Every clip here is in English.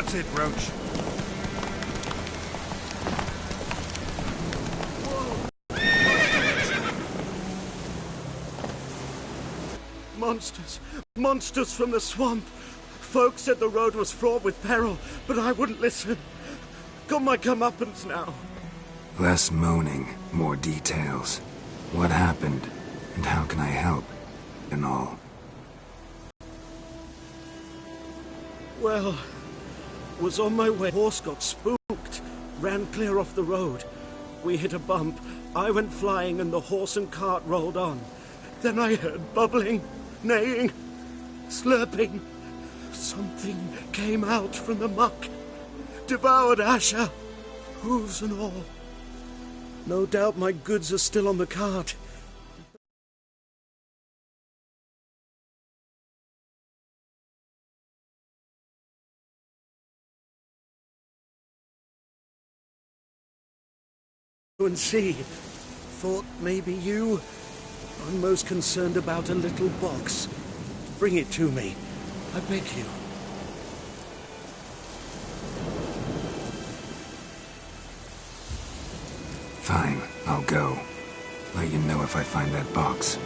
That's it, Roach. Monsters! Monsters from the swamp! Folks said the road was fraught with peril, but I wouldn't listen. Got my comeuppance now. Less moaning, more details. What happened, and how can I help, and all? Well, was on my way. Horse got spooked. Ran clear off the road. We hit a bump. I went flying and the horse and cart rolled on. Then I heard bubbling, neighing, slurping. Something came out from the muck. Devoured Asher, hooves and all. No doubt my goods are still on the cart. And see. Thought maybe you. I'm most concerned about a little box. Bring it to me. I beg you. Fine, I'll go. Let you know if I find that box.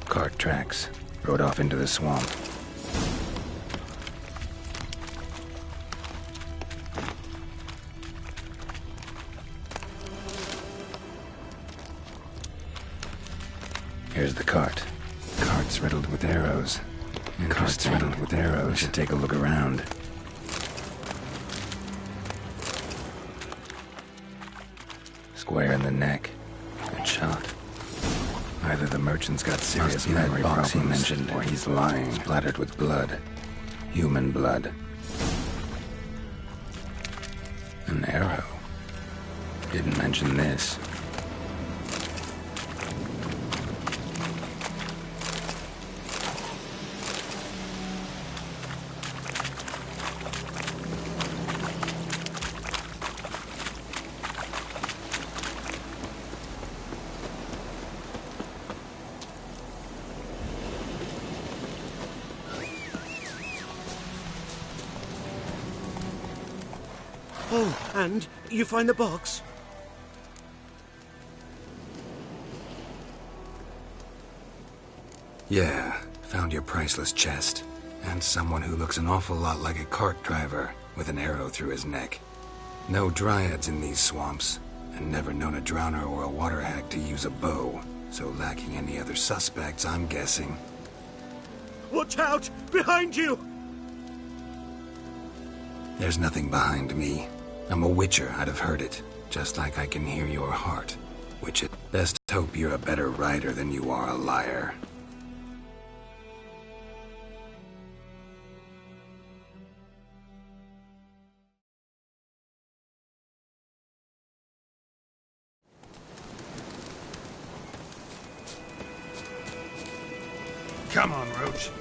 Cart tracks. Rode off into the swamp. Here's the cart. Cart's riddled with arrows. Cart's riddled with arrows. Should take a look around. Square in the neck. Good shot. Either the merchant's got serious memory problems, or he's lying, splattered with blood. Human blood. An arrow. Didn't mention this. Oh, and you find the box? Yeah, found your priceless chest. And someone who looks an awful lot like a cart driver, with an arrow through his neck. No dryads in these swamps, and never known a drowner or a water hag to use a bow. So lacking any other suspects, I'm guessing. Watch out! Behind you! There's nothing behind me. I'm a witcher, I'd have heard it. Just like I can hear your heart. Witch it. Best hope you're a better rider than you are a liar. Come on, Roach.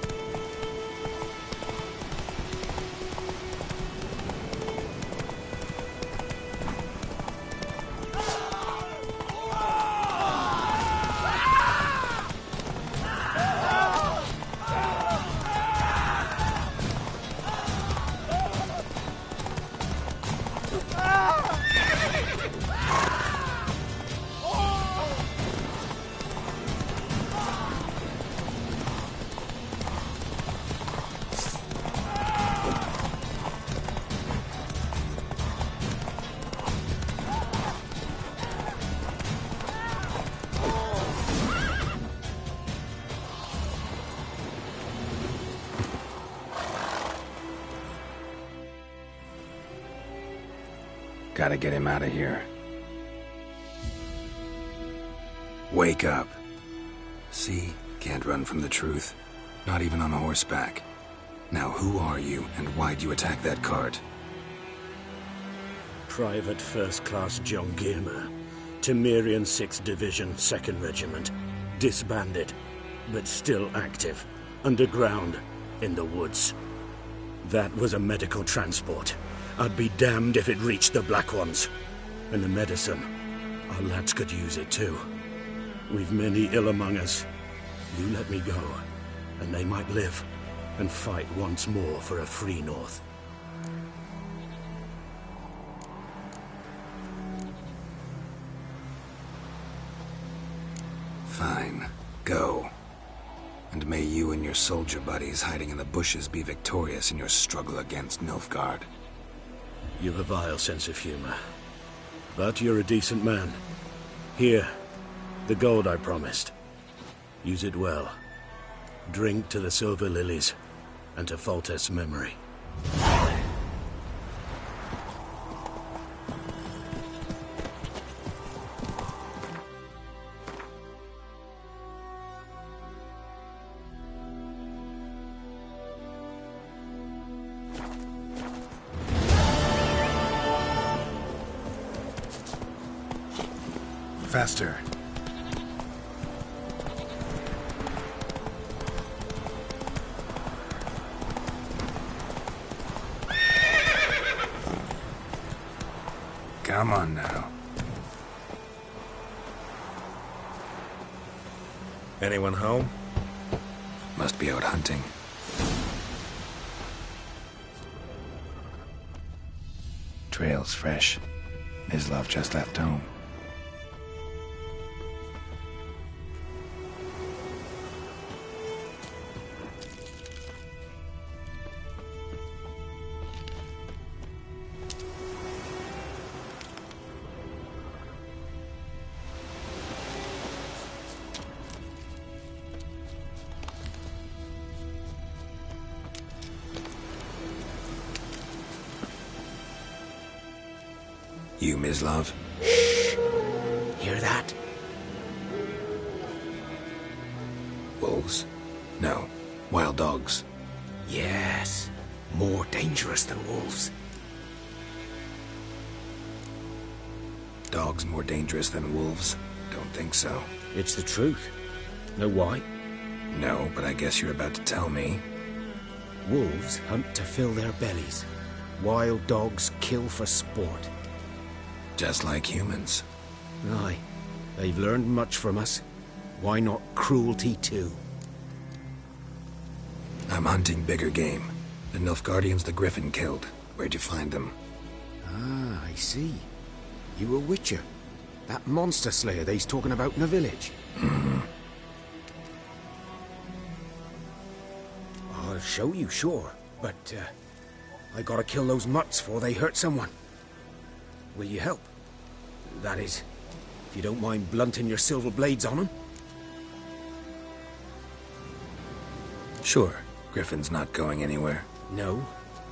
Gotta get him out of here. Wake up. See? Can't run from the truth. Not even on horseback. Now who are you, and why'd you attack that cart? Private First Class John Gilmer. Temerian 6th Division, 2nd Regiment. Disbanded, but still active. Underground, in the woods. That was a medical transport. I'd be damned if it reached the Black Ones. And the medicine, our lads could use it too. We've many ill among us. You let me go, and they might live and fight once more for a free North. Fine. Go. And may you and your soldier buddies hiding in the bushes be victorious in your struggle against Nilfgaard. You've a vile sense of humor. But you're a decent man. Here, the gold I promised. Use it well. Drink to the silver lilies, and to Foltest's memory. Faster. Come on now. Anyone home? Must be out hunting. Trail's fresh. Mislav just left home. You, Mislav? Shh! Hear that? Wolves? No. Wild dogs. Yes. More dangerous than wolves. Dogs more dangerous than wolves? Don't think so. It's the truth. Know why? No, but I guess you're about to tell me. Wolves hunt to fill their bellies. Wild dogs kill for sport. Just like humans. Aye. They've learned much from us. Why not cruelty too? I'm hunting bigger game. The Nilfgaardians the Griffin killed. Where'd you find them? Ah, I see. You a witcher. That monster slayer they's talking about in the village. I'll show you, sure. But, I gotta kill those mutts before they hurt someone. Will you help? That is, if you don't mind blunting your silver blades on them. Sure. Griffin's not going anywhere. No.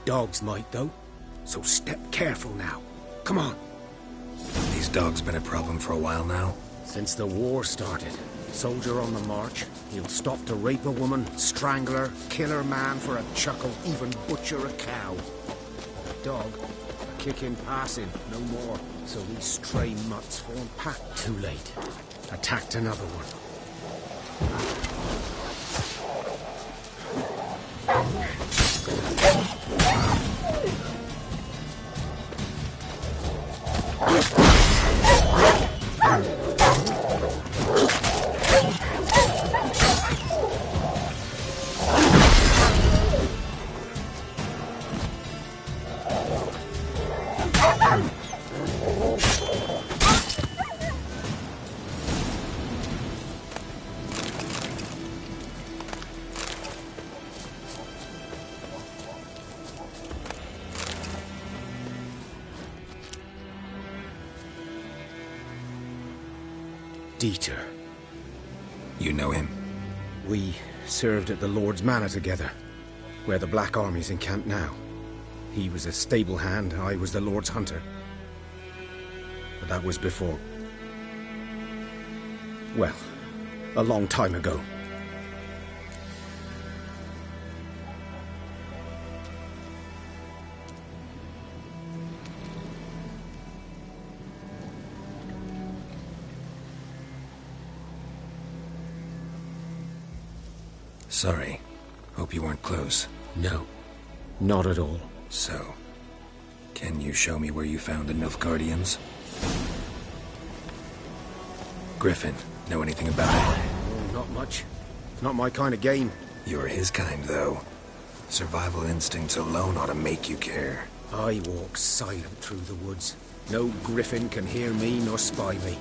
Dogs might, though. So step careful now. Come on. These dogs been a problem for a while now? Since the war started. Soldier on the march. He'll stop to rape a woman, strangle her, kill her man for a chuckle, even butcher a cow. A dog, a kick in passing, no more. So these stray mutts form pack. Too late. Attacked another one. Dieter. You know him? We served at the Lord's Manor together, where the Black Army's encamped now. He was a stable hand, I was the Lord's hunter. But that was before... well, a long time ago. Sorry. Hope you weren't close. No, not at all. So, Can you show me where you found the Nilfgaardians? Griffin, know anything about it? Oh, not much. It's not my kind of game. You're his kind, though. Survival instincts alone ought to make you care. I walk silent through the woods. No griffin can hear me nor spy me.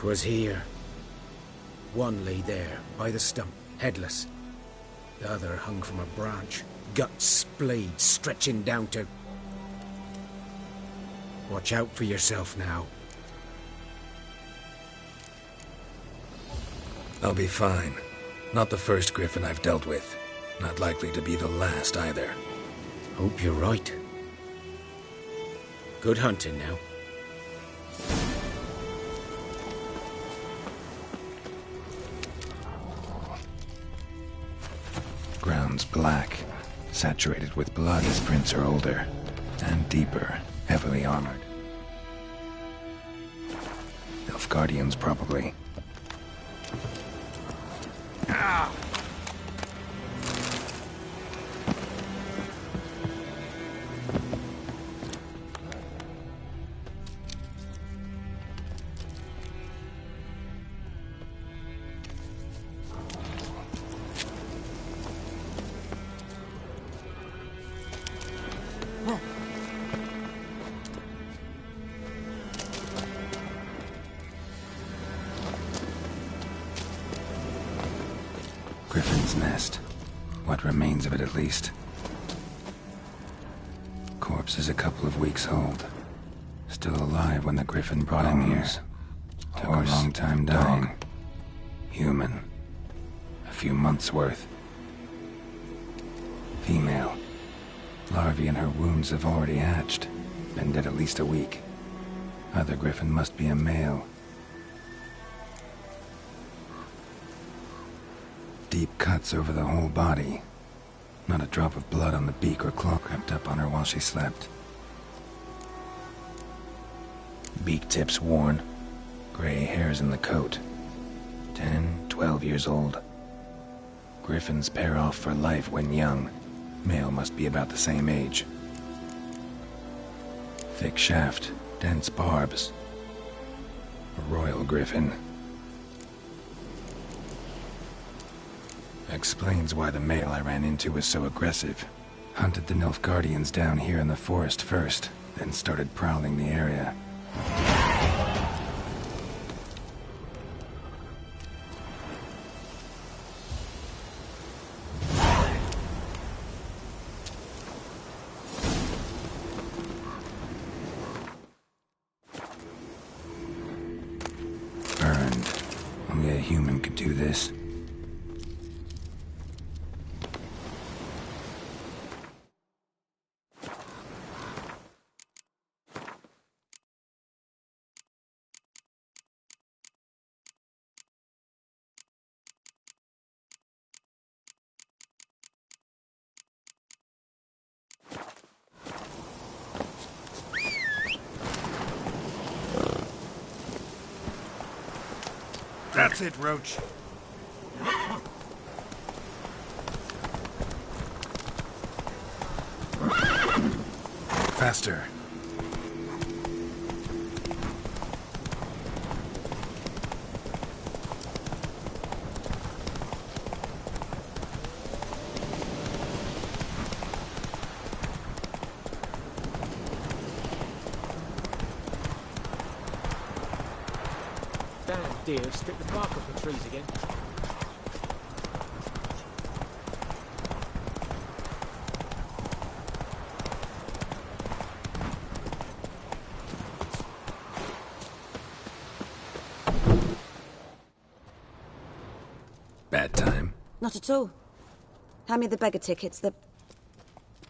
'Twas here. One lay there, by the stump, headless. The other hung from a branch, guts splayed, stretching down to... Watch out for yourself now. I'll be fine. Not the first griffin I've dealt with. Not likely to be the last either. Hope you're right. Good hunting now. Ground's black, saturated with blood as prints are older, and deeper, heavily armored. Nilfgaardians, probably. Ah! Griffin's nest. What remains of it, at least. Corpse is a couple of weeks old. Still alive when the griffin brought him here. Took a long time dying. Human. A few months' worth. Female. Larvae in her wounds have already hatched. Been dead at least a week. Other griffin must be a male. Deep cuts over the whole body. Not a drop of blood on the beak or claw crept up on her while she slept. Beak tips worn. Gray hairs in the coat. 10, 12 years old. Griffins pair off for life when young. Male must be about the same age. Thick shaft, dense barbs. A royal griffin. Explains why the male I ran into was so aggressive. Hunted the Nilfgaardians down here in the forest first, then started prowling the area. Burned. Only a human could do this. That's it, Roach. Faster. Damn deer strip the bark off the trees again. Bad time. Not at all. Hand me the beggar tickets, the...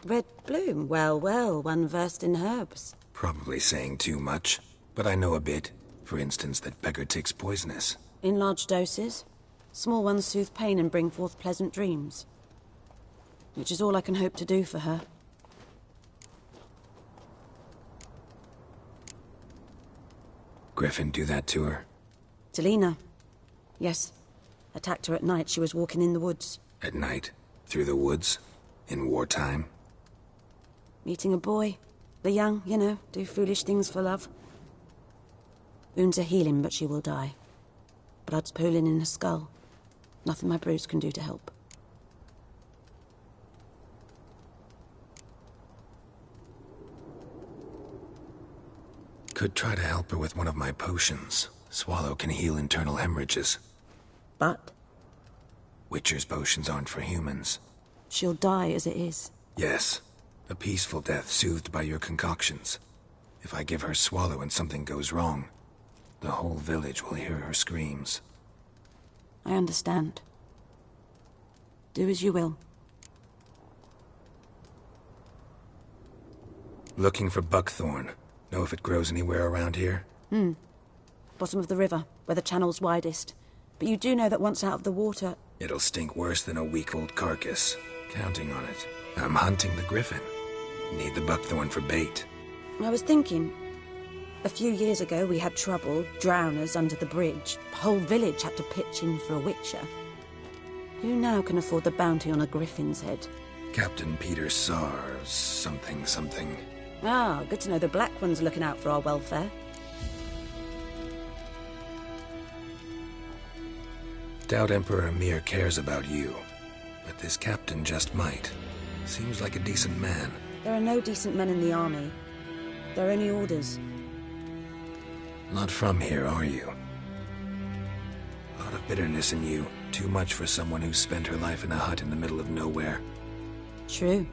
Red bloom. Well, well, one versed in herbs. Probably saying too much, but I know a bit. for instance, that beggar tick's poisonous? In large doses. Small ones soothe pain and bring forth pleasant dreams. Which is all I can hope to do for her. Griffin do that to her? Delina. Yes. Attacked her at night. She was walking in the woods. At night? Through the woods? In wartime? Meeting a boy. The young, you know, do foolish things for love. Wounds are healing, but she will die. Blood's pooling in her skull. Nothing my bruise can do to help. Could try to help her with one of my potions. Swallow can heal internal hemorrhages. But? Witcher's potions aren't for humans. She'll die as it is. Yes. A peaceful death soothed by your concoctions. If I give her Swallow and something goes wrong, the whole village will hear her screams. I understand. Do as you will. Looking for buckthorn. Know if it grows anywhere around here? Bottom of the river, where the channel's widest. But you do know that once out of the water... It'll stink worse than a week-old carcass. Counting on it. I'm hunting the griffin. Need the buckthorn for bait. I was thinking... A few years ago we had trouble, drowners under the bridge. The whole village had to pitch in for a witcher. Who now can afford the bounty on a griffin's head? Captain Peter Sars, something. Ah, good to know the Black One's looking out for our welfare. Doubt Emperor Amir cares about you. But this captain just might. Seems like a decent man. There are no decent men in the army. There are only orders. Not from here, are you? A lot of bitterness in you. Too much for someone who spent her life in a hut in the middle of nowhere. True.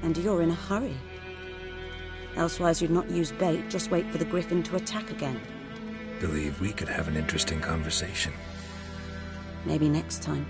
And you're in a hurry. Elsewise you'd not use bait, just wait for the griffin to attack again. Believe we could have an interesting conversation. Maybe next time.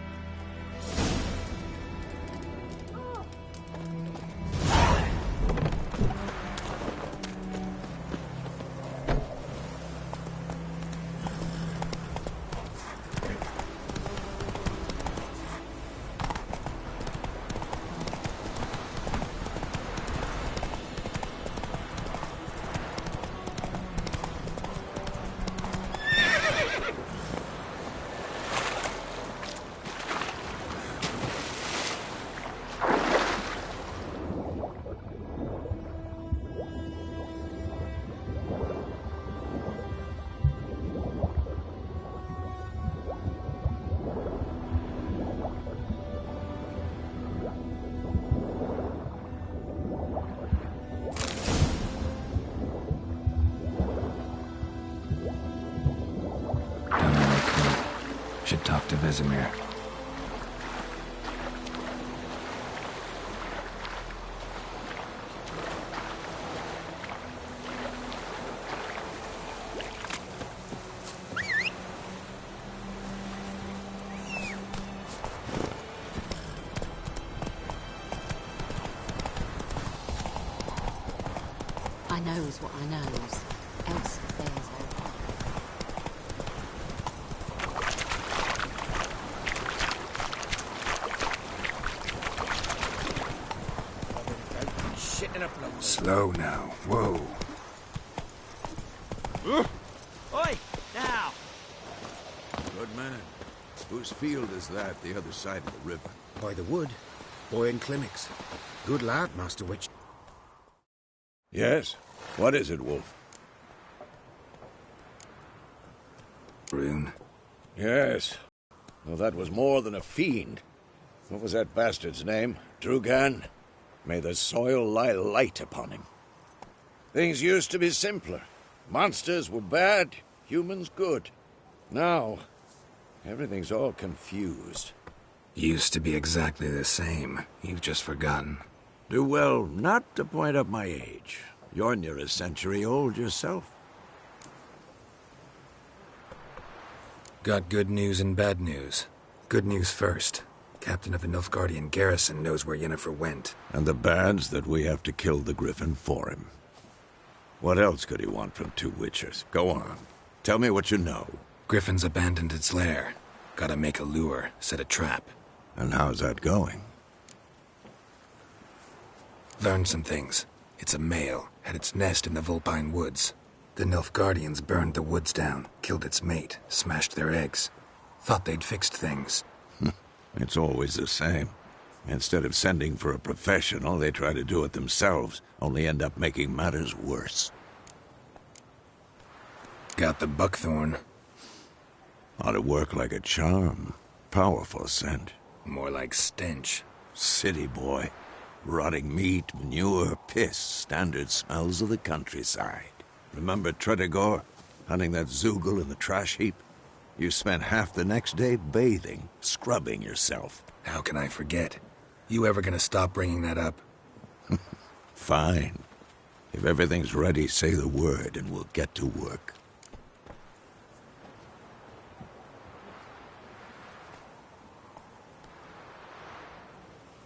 Should talk to Vesemir. I knows what I knows. Else there's no Shit in a blow. Slow now. Whoa. Oi! Now! Good man. Whose field is that, the other side of the river? By the wood. Boy in clinics. Good lad, Master Witch. Yes? What is it, Wolf? Rune. Yes. Well, that was more than a fiend. What was that bastard's name? Drugan? May the soil lie light upon him. Things used to be simpler. Monsters were bad, humans good. Now, everything's all confused. Used to be exactly the same. You've just forgotten. Do well not to point up my age. You're near a century old yourself. Got good news and bad news. Good news first. Captain of the Nilfgaardian garrison knows where Yennefer went. And the bad's that we have to kill the griffin for him. What else could he want from two Witchers? Go on. Tell me what you know. Griffin's abandoned its lair. Gotta make a lure, set a trap. And how's that going? Learned some things. It's a male, had its nest in the Vulpine Woods. The Nilfgaardians burned the woods down, killed its mate, smashed their eggs. Thought they'd fixed things. It's always the same. Instead of sending for a professional, they try to do it themselves, only end up making matters worse. Got the buckthorn. Ought to work like a charm. Powerful scent. More like stench. City boy. Rotting meat, manure, piss, standard smells of the countryside. Remember Tretogor? Hunting that Zoogle in the trash heap? You spent half the next day bathing, scrubbing yourself. How can I forget? You ever gonna stop bringing that up? Fine. If everything's ready, say the word and we'll get to work.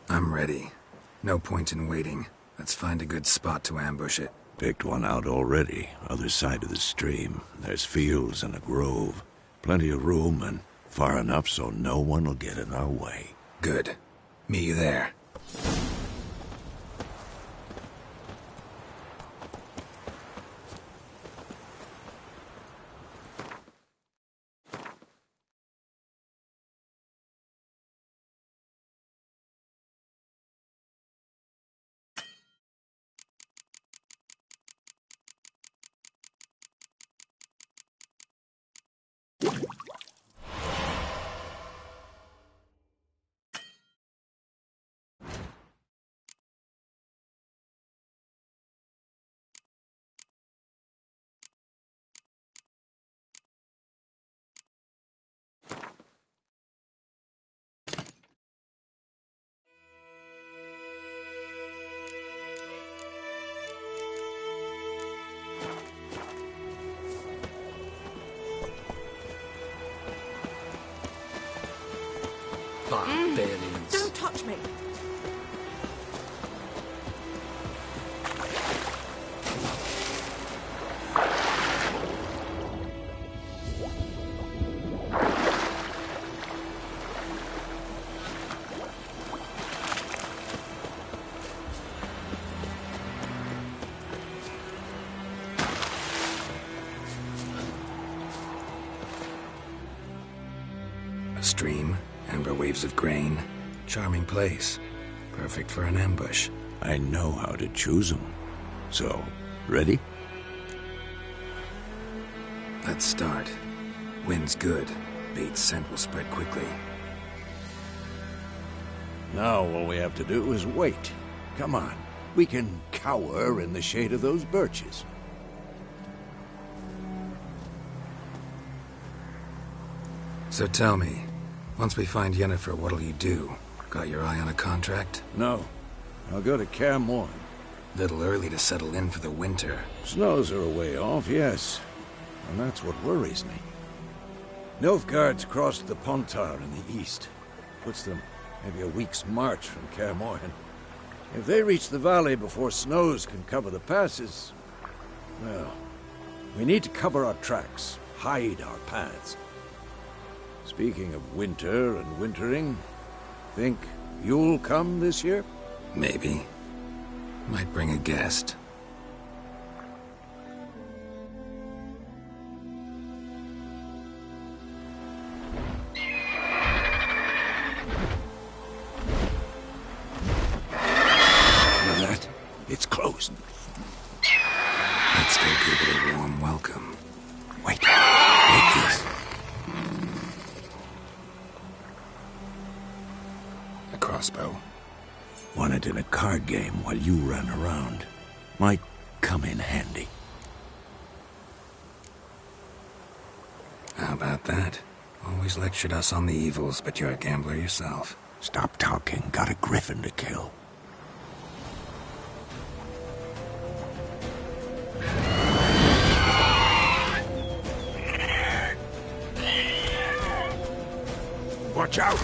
I'm ready. No point in waiting. Let's find a good spot to ambush it. Picked one out already, other side of the stream. There's fields and a grove. Plenty of room and far enough so no one will get in our way. Good. Meet you there. Barbarians. Don't touch me! A stream, amber waves of grain. Charming place. Perfect for an ambush. I know how to choose them. So, ready? Let's start. Wind's good. Bait's scent will spread quickly. Now all we have to do is wait. Come on. We can cower in the shade of those birches. So tell me, once we find Yennefer, what'll you do? Got your eye on a contract? No. I'll go to Kaer Morhen. Little early to settle in for the winter. Snows are a way off, yes. And that's what worries me. Nilfgaard's crossed the Pontar in the east. Puts them maybe a week's march from Kaer Morhen. If they reach the valley before snows can cover the passes, well, we need to cover our tracks, hide our paths. Speaking of winter and wintering, think you'll come this year? Maybe. Might bring a guest. Hear that? It's closed. Let's go give it a warm welcome. Wait. Like this. A crossbow. Won it in a card game while you ran around. Might come in handy. How about that? Always lectured us on the evils, but you're a gambler yourself. Stop talking. Got a griffin to kill. Watch out!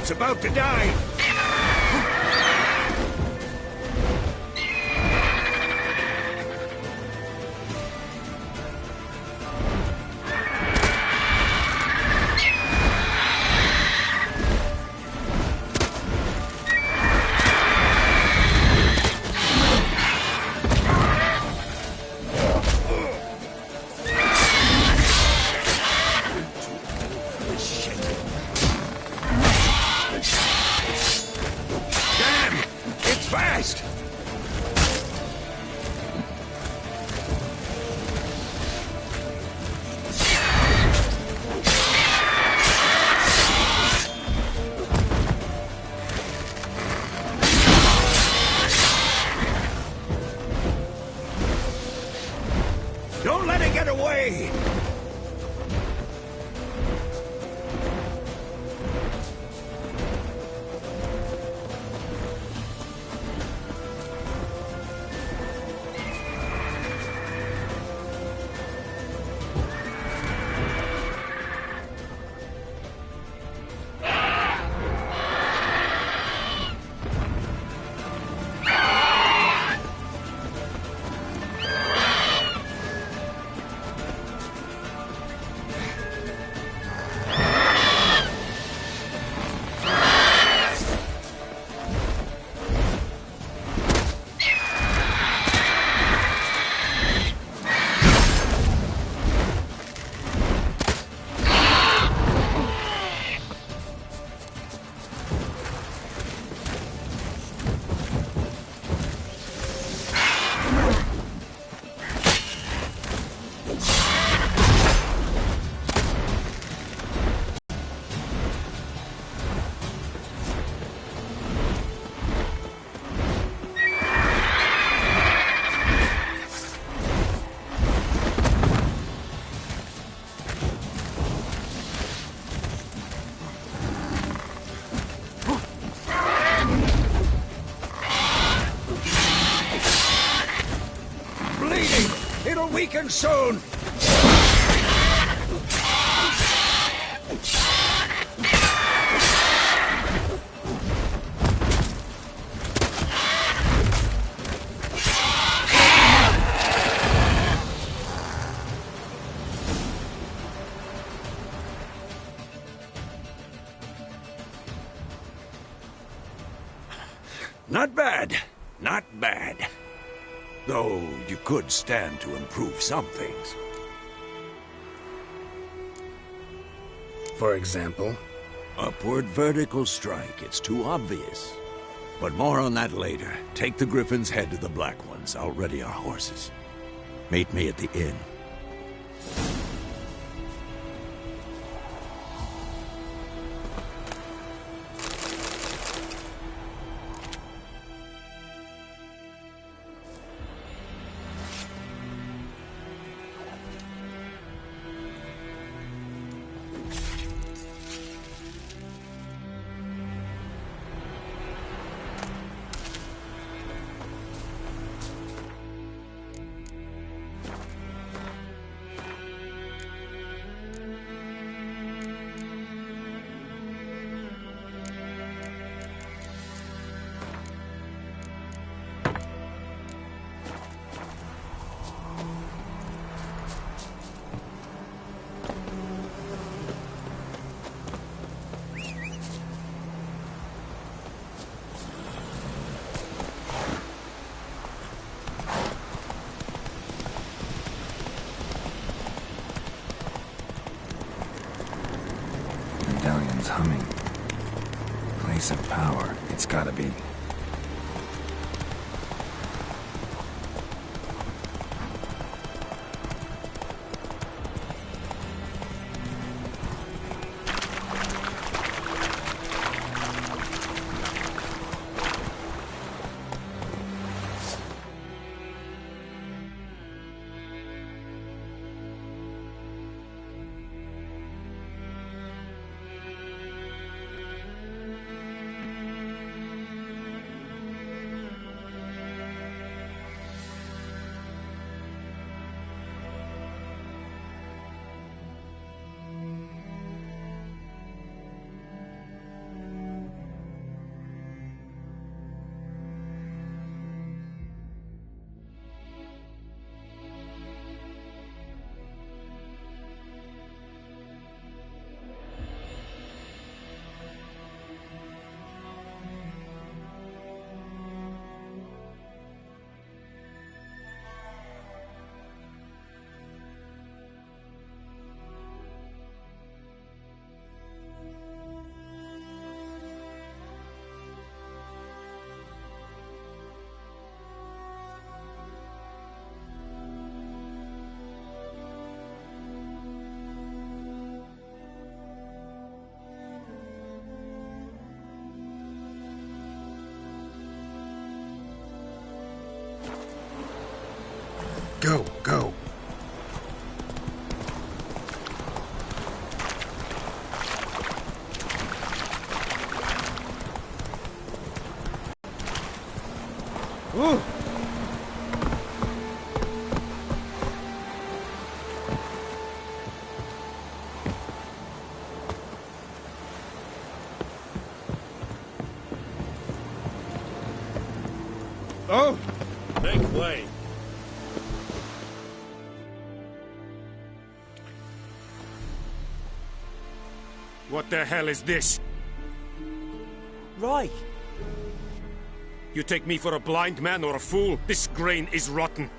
It's about to die! Don't let it get away! It'll weaken soon! Not bad. Not bad. Though you could stand to improve some things. For example? Upward vertical strike. It's too obvious. But more on that later. Take the Griffin's head to the Black Ones. I'll ready our horses. Meet me at the inn. Medallion's humming. Place of power. It's gotta be. Go, go. Ooh. Oh! Make way. What the hell is this? Right. You take me for a blind man or a fool? This grain is rotten.